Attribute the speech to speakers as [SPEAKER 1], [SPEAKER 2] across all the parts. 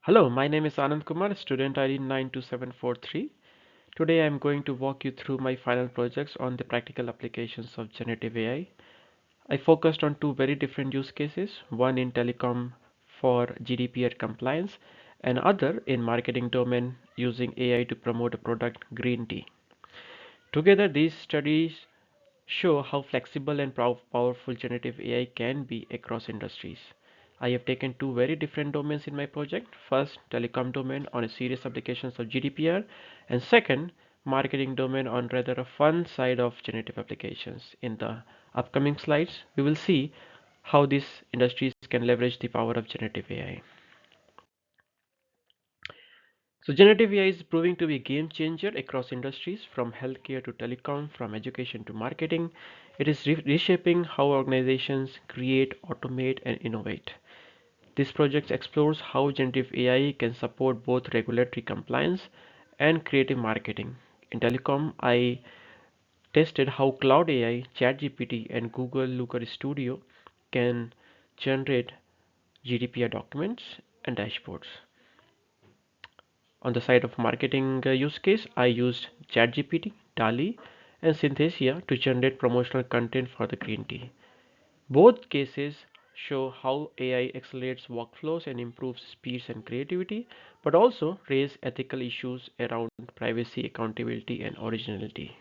[SPEAKER 1] Hello, my name is Anand Kumar, student ID 92743. Today I am going to walk you through my final projects on the practical applications of generative AI. I focused on two very different use cases, one in telecom for GDPR compliance and other in marketing domain using AI to promote a product green tea. Together these studies show how flexible and powerful generative AI can be across industries. I have taken two very different domains in my project. First, telecom domain on a serious applications of GDPR, and second, marketing domain on rather a fun side of generative applications. In the upcoming slides, we will see how these industries can leverage the power of generative AI. So generative AI is proving to be a game changer across industries from healthcare to telecom, from education to marketing. It is reshaping how organizations create, automate, and innovate. This project explores how generative AI can support both regulatory compliance and creative marketing. In telecom, I tested how Cloud AI, ChatGPT, and Google Looker Studio can generate GDPR documents and dashboards. On the side of marketing use case, I used ChatGPT, DALI, and Synthesia to generate promotional content for the green tea. Both cases show how AI accelerates workflows and improves speeds and creativity, but also raise ethical issues around privacy, accountability, and originality.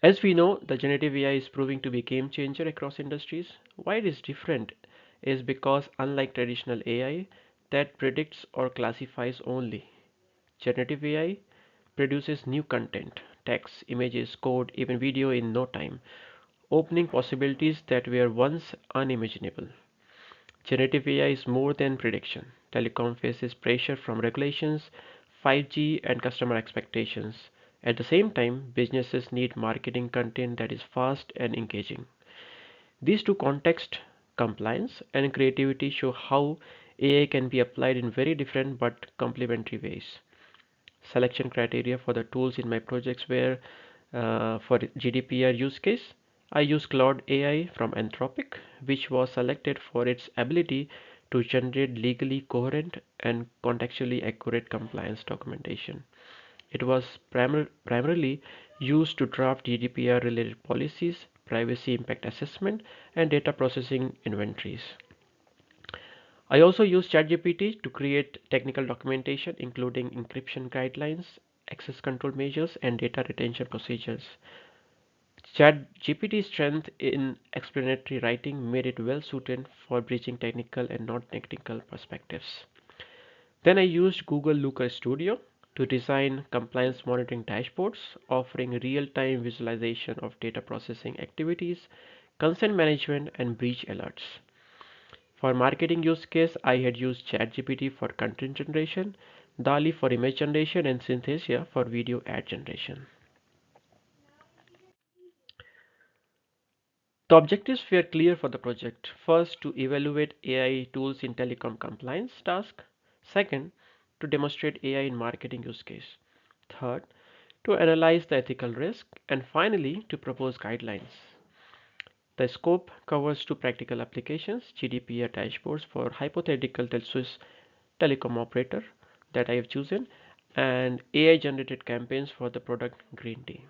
[SPEAKER 1] As we know, the generative AI is proving to be a game changer across industries. Why it is different is because unlike traditional AI that predicts or classifies only, generative AI produces new content, text, images, code, even video in no time, opening possibilities that were once unimaginable. Generative AI is more than prediction. Telecom faces pressure from regulations, 5G, and customer expectations. At the same time, businesses need marketing content that is fast and engaging. These two contexts, compliance and creativity, show how AI can be applied in very different but complementary ways. Selection criteria for the tools in my projects were for GDPR use case. I used Cloud AI from Anthropic, which was selected for its ability to generate legally coherent and contextually accurate compliance documentation. It was primarily used to draft GDPR related policies, privacy impact assessment, and data processing inventories. I also use ChatGPT to create technical documentation including encryption guidelines, access control measures, and data retention procedures. ChatGPT's strength in explanatory writing made it well suited for bridging technical and non-technical perspectives. Then I used Google Looker Studio to design compliance monitoring dashboards, offering real-time visualization of data processing activities, consent management, and breach alerts. For marketing use case, I had used ChatGPT for content generation, DALI for image generation, and Synthesia for video ad generation. The objectives were clear for the project. First, to evaluate AI tools in telecom compliance task. Second, to demonstrate AI in marketing use case. Third, to analyze the ethical risk. And finally, to propose guidelines. The scope covers two practical applications, GDPR dashboards for hypothetical Swiss telecom operator that I have chosen, and AI generated campaigns for the product green tea.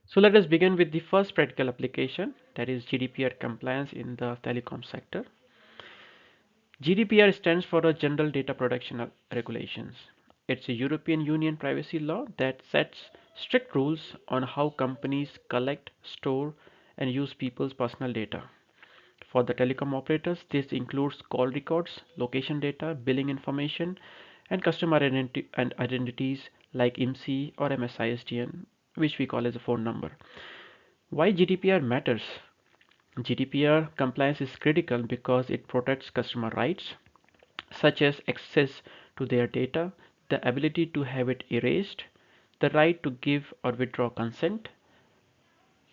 [SPEAKER 1] So let us begin with the first practical application, that is GDPR compliance in the telecom sector. GDPR stands for a General Data Protection Regulations. It's a European Union privacy law that sets strict rules on how companies collect, store, and use people's personal data. For the telecom operators, this includes call records, location data, billing information, and customer identities like IMSI or MSISDN, which we call as a phone number. Why GDPR matters? GDPR compliance is critical because it protects customer rights, such as access to their data, the ability to have it erased, the right to give or withdraw consent.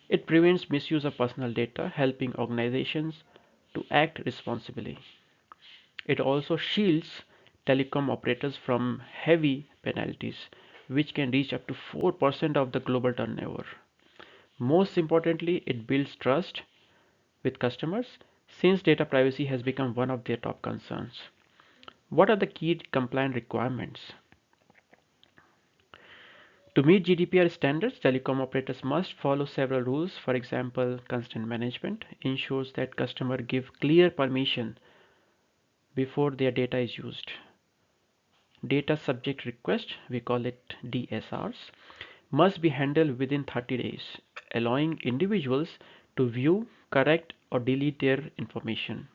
[SPEAKER 1] It prevents misuse of personal data, helping organizations to act responsibly. It also shields telecom operators from heavy penalties, which can reach up to 4% of the global turnover. Most importantly, it builds trust with customers. since data privacy has become one of their top concerns. What are the key compliance requirements? To meet GDPR standards, telecom operators must follow several rules. For example, consent management ensures that customers give clear permission before their data is used. Data subject request, we call it DSRs, must be handled within 30 days, allowing individuals to view, correct, or delete their information.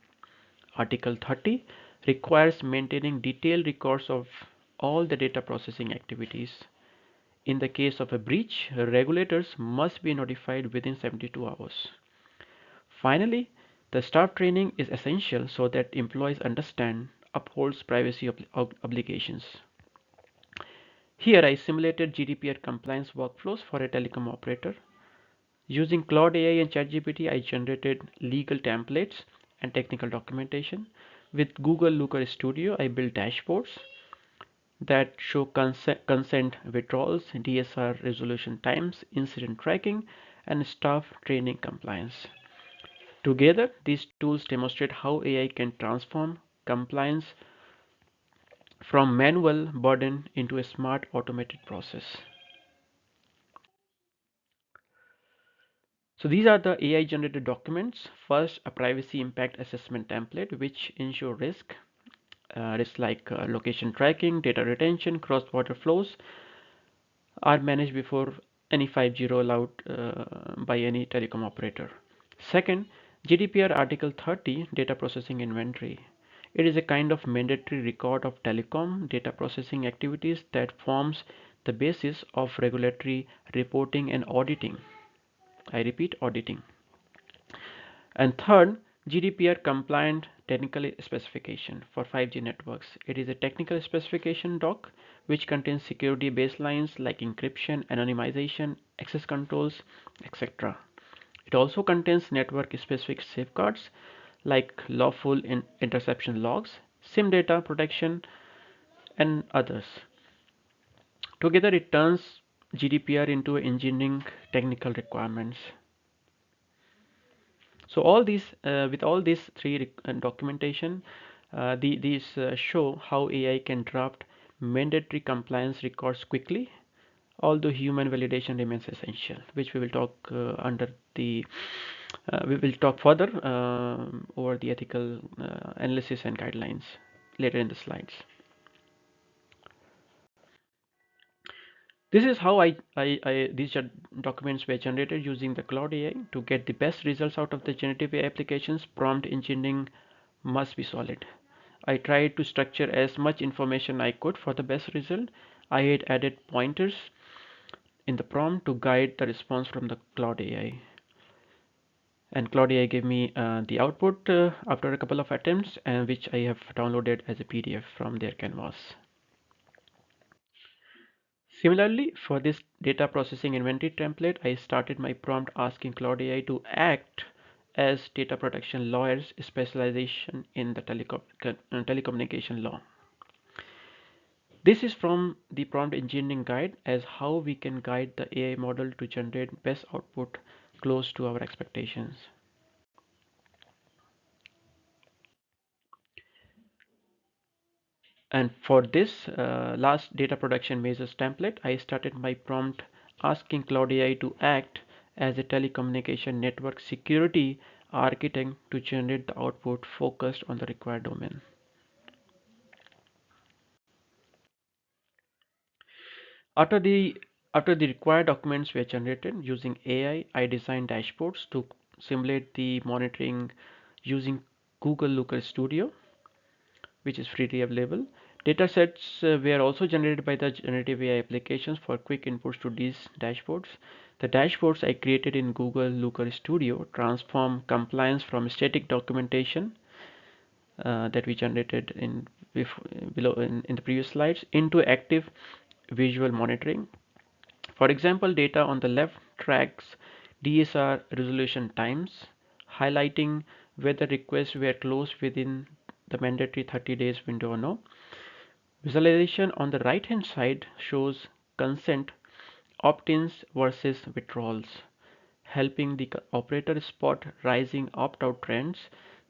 [SPEAKER 1] Article 30 requires maintaining detailed records of all the data processing activities. In the case of a breach, regulators must be notified within 72 hours. Finally, the staff training is essential so that employees understand upholds privacy obligations. Here I simulated GDPR compliance workflows for a telecom operator. Using Cloud AI and ChatGPT, I generated legal templates and technical documentation. With Google Looker Studio, I built dashboards that show consent withdrawals, DSR resolution times, incident tracking, and staff training compliance. Together, these tools demonstrate how AI can transform compliance from manual burden into a smart automated process. So these are the AI generated documents. First, a privacy impact assessment template which ensure risks like location tracking, data retention, cross-border flows are managed before any 5G rollout by any telecom operator. Second, GDPR Article 30 data processing inventory. It is a kind of mandatory record of telecom data processing activities that forms the basis of regulatory reporting and auditing. I repeat, auditing. And third, GDPR compliant technical specification for 5G networks. It is a technical specification doc which contains security baselines like encryption, anonymization, access controls, etc. It also contains network specific safeguards like lawful interception logs, SIM data protection, and others. Together, it turns GDPR into engineering technical requirements. So all these, with all these three documentation, these show how AI can draft mandatory compliance records quickly, although human validation remains essential, which we will talk we will talk further over the ethical analysis and guidelines later in the slides. This is how these documents were generated using the Cloud AI. To get the best results out of the generative AI applications, prompt engineering must be solid. I tried to structure as much information I could for the best result. I had added pointers in the prompt to guide the response from the Cloud AI. And Cloud AI gave me the output after a couple of attempts, and which I have downloaded as a PDF from their canvas. Similarly, for this data processing inventory template, I started my prompt asking Cloud AI to act as data protection lawyers specialization in the telecommunication law. This is from the prompt engineering guide as how we can guide the AI model to generate best output close to our expectations. And for this last data production measures template, I started my prompt asking Cloud AI to act as a telecommunication network security architect to generate the output focused on the required domain. After the after the required documents were generated using AI, I designed dashboards to simulate the monitoring using Google Looker Studio, which is freely available. Datasets were also generated by the generative AI applications for quick inputs to these dashboards. The dashboards I created in Google Looker Studio transform compliance from static documentation that we generated below in the previous slides into active visual monitoring. For example, data on the left tracks DSR resolution times, highlighting whether requests were closed within the mandatory 30 days window or no. Visualization on the right hand side shows consent opt-ins versus withdrawals, helping the operator spot rising opt-out trends.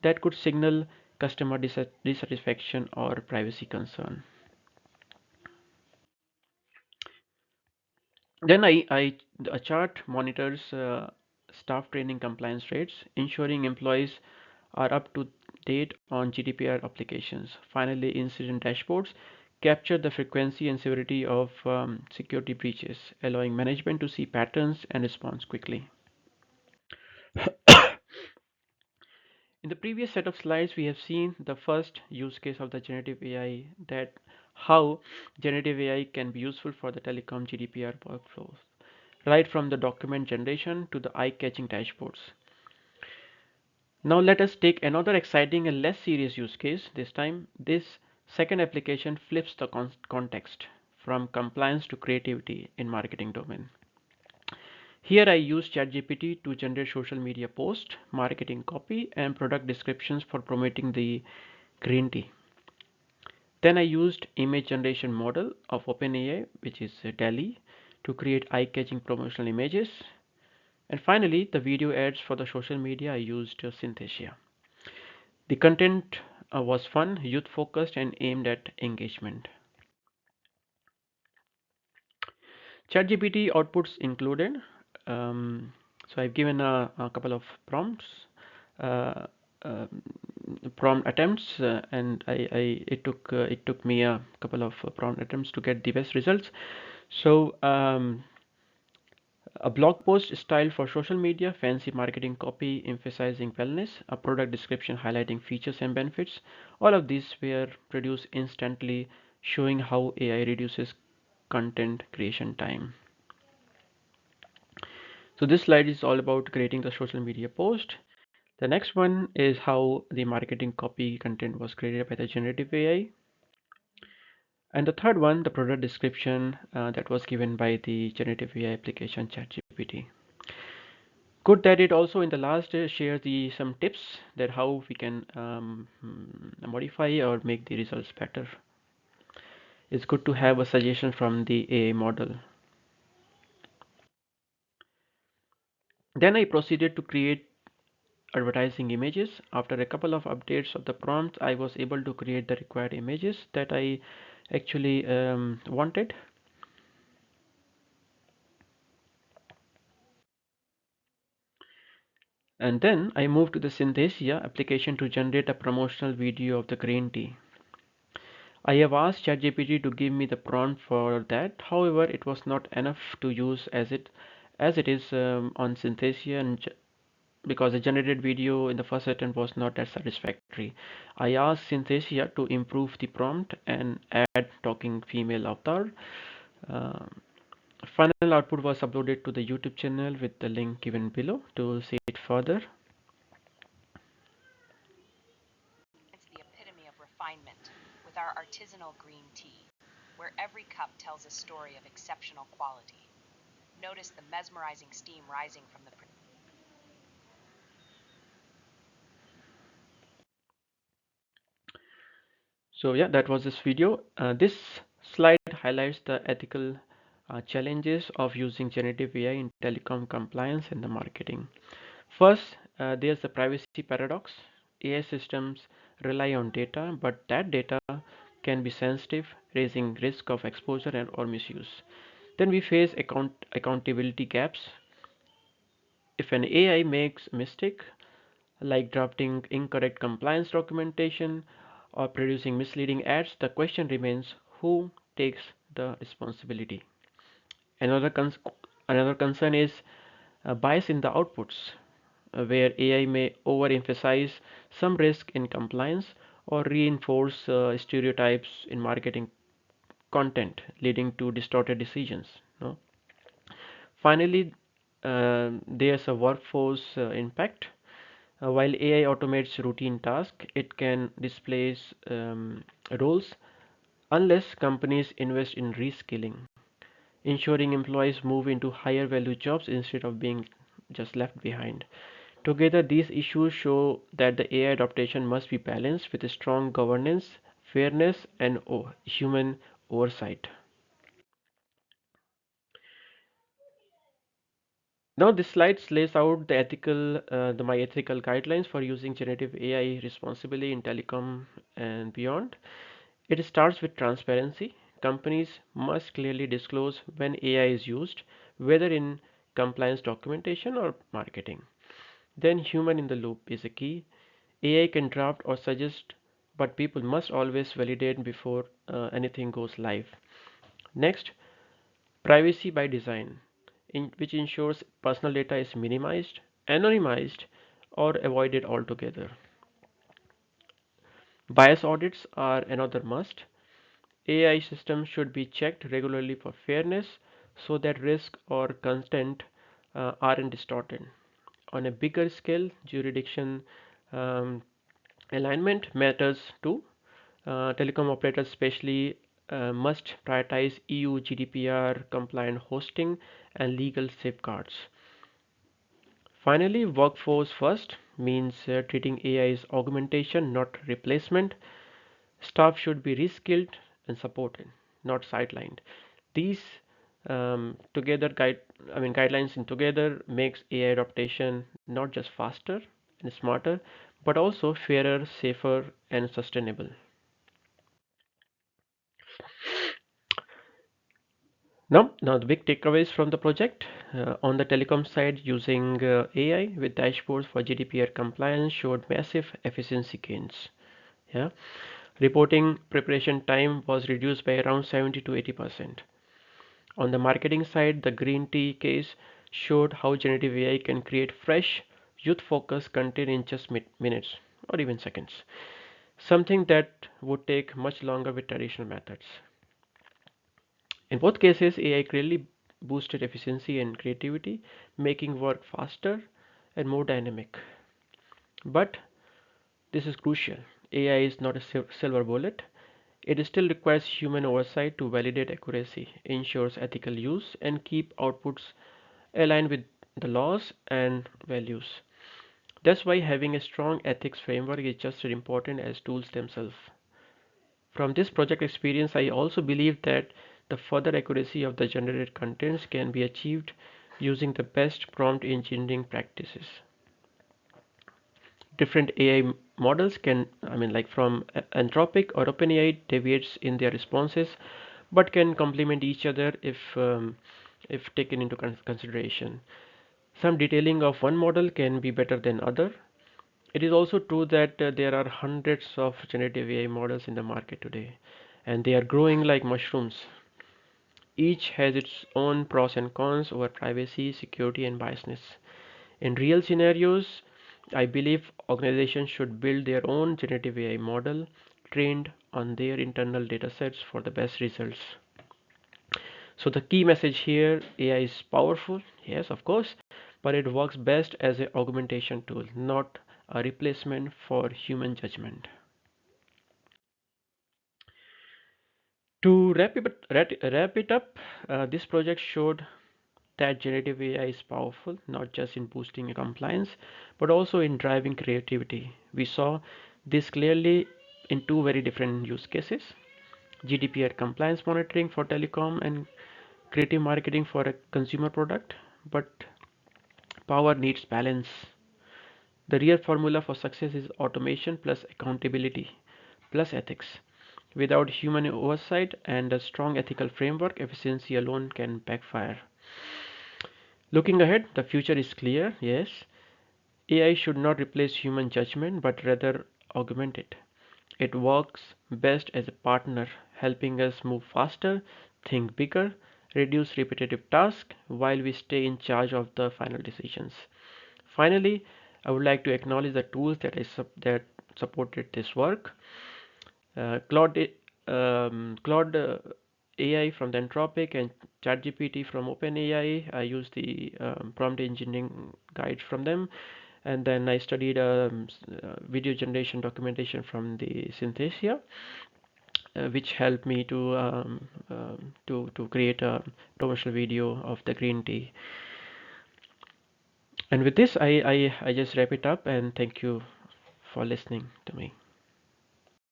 [SPEAKER 1] that could signal customer dissatisfaction or privacy concern. Then a chart monitors staff training compliance rates, ensuring employees are up to date on GDPR applications. Finally, incident dashboards capture the frequency and severity of security breaches, allowing management to see patterns and respond quickly. In the previous set of slides, we have seen the first use case of the generative AI, that how generative AI can be useful for the telecom GDPR workflows, right from the document generation to the eye-catching dashboards. Now let us take another exciting and less serious use case. This time, this second application flips the context from compliance to creativity in marketing domain. Here I use ChatGPT to generate social media posts, marketing copy, and product descriptions for promoting the green tea. Then I used image generation model of OpenAI, which is DALL-E, to create eye-catching promotional images. And finally, the video ads for the social media I used Synthesia. The content was fun, youth-focused, and aimed at engagement. ChatGPT outputs included. So I've given a couple of prompts, uh, um prompt attempts, and it took me a couple of prompt attempts to get the best results. So a blog post style for social media, fancy marketing copy emphasizing wellness, a product description highlighting features and benefits. All of these were produced instantly, showing how AI reduces content creation time. So this slide is all about creating the social media post. The next one is how the marketing copy content was created by the generative AI. And the third one, the product description that was given by the generative AI application ChatGPT. Good that it also in the last share the some tips that how we can modify or make the results better. It's good to have a suggestion from the AI model. Then I proceeded to create advertising images. After a couple of updates of the prompts, I was able to create the required images that I actually wanted. And then I moved to the Synthesia application to generate a promotional video of the green tea. I have asked ChatGPT to give me the prompt for that. However, it was not enough to use as it is on Synthesia, and because the generated video in the first attempt was not that satisfactory. I asked Synthesia to improve the prompt and add talking female avatar. Um Final output was uploaded to the YouTube channel with the link given below to see it further. So yeah, that was this video. This slide highlights the ethical challenges of using generative AI in telecom compliance and the marketing. First, there's the privacy paradox. AI systems rely on data, but that data can be sensitive, raising risk of exposure and or misuse. Then we face accountability gaps. If an AI makes a mistake, like drafting incorrect compliance documentation or producing misleading ads, the question remains who takes the responsibility. Another, cons- Another concern is bias in the outputs, where AI may overemphasize some risk in compliance or reinforce stereotypes in marketing content, leading to distorted decisions. No? Finally, there's a workforce impact. While AI automates routine tasks, it can displace roles unless companies invest in reskilling, ensuring employees move into higher value jobs instead of being just left behind. Together, these issues show that the AI adaptation must be balanced with a strong governance, fairness, and human oversight. Now this slide lays out my ethical guidelines for using generative AI responsibly in telecom and beyond. It starts with transparency. Companies must clearly disclose when AI is used, whether in compliance documentation or marketing. Then human in the loop is a key. AI can draft or suggest, but people must always validate before anything goes live. Next, privacy by design, which ensures personal data is minimized, anonymized, or avoided altogether. Bias audits are another must. AI systems should be checked regularly for fairness so that risk or content aren't distorted. On a bigger scale, jurisdiction um, alignment matters too. Telecom operators especially must prioritize EU GDPR compliant hosting and legal safeguards. Finally, workforce first means treating AI as augmentation, not replacement. Staff should be reskilled and supported, not sidelined. These together guidelines in together makes AI adaptation not just faster and smarter, but also fairer, safer, and sustainable. Now the big takeaways from the project on the telecom side, using AI with dashboards for GDPR compliance showed massive efficiency gains. Yeah, reporting preparation time was reduced by around 70 to 80%. On the marketing side, the green tea case showed how generative AI can create fresh, youth-focused content in just minutes or even seconds, something that would take much longer with traditional methods. In both cases, AI clearly boosted efficiency and creativity, making work faster and more dynamic. But this is crucial. AI is not a silver bullet. It still requires human oversight to validate accuracy, ensures ethical use, and keep outputs aligned with the laws and values. That's why having a strong ethics framework is just as important as tools themselves. From this project experience, I also believe that the further accuracy of the generated contents can be achieved using the best prompt engineering practices. Different AI models can, like from Anthropic or OpenAI, deviates in their responses, but can complement each other if taken into consideration. Some detailing of one model can be better than other. It is also true that there are hundreds of generative AI models in the market today, and they are growing like mushrooms. Each has its own pros and cons over privacy, security, and biasness. In real scenarios, I believe organizations should build their own generative AI model trained on their internal datasets for the best results. So the key message here, AI is powerful, yes, of course, but it works best as an augmentation tool, not a replacement for human judgment. To wrap it up, this project showed that generative AI is powerful, not just in boosting compliance, but also in driving creativity. We saw this clearly in two very different use cases: GDPR compliance monitoring for telecom and creative marketing for a consumer product. But power needs balance. The real formula for success is automation plus accountability plus ethics. Without human oversight and a strong ethical framework, efficiency alone can backfire. Looking ahead, the future is clear. Yes, AI should not replace human judgment but rather augment it. It works best as a partner, helping us move faster, think bigger, reduce repetitive tasks while we stay in charge of the final decisions. Finally, I would like to acknowledge the tools that supported this work. Claude, Claude AI from the Anthropic and ChatGPT from OpenAI. I used the prompt engineering guides from them, and then I studied video generation documentation from the Synthesia, which helped me to create a promotional video of the green tea. And with this, I just wrap it up and thank you for listening to me.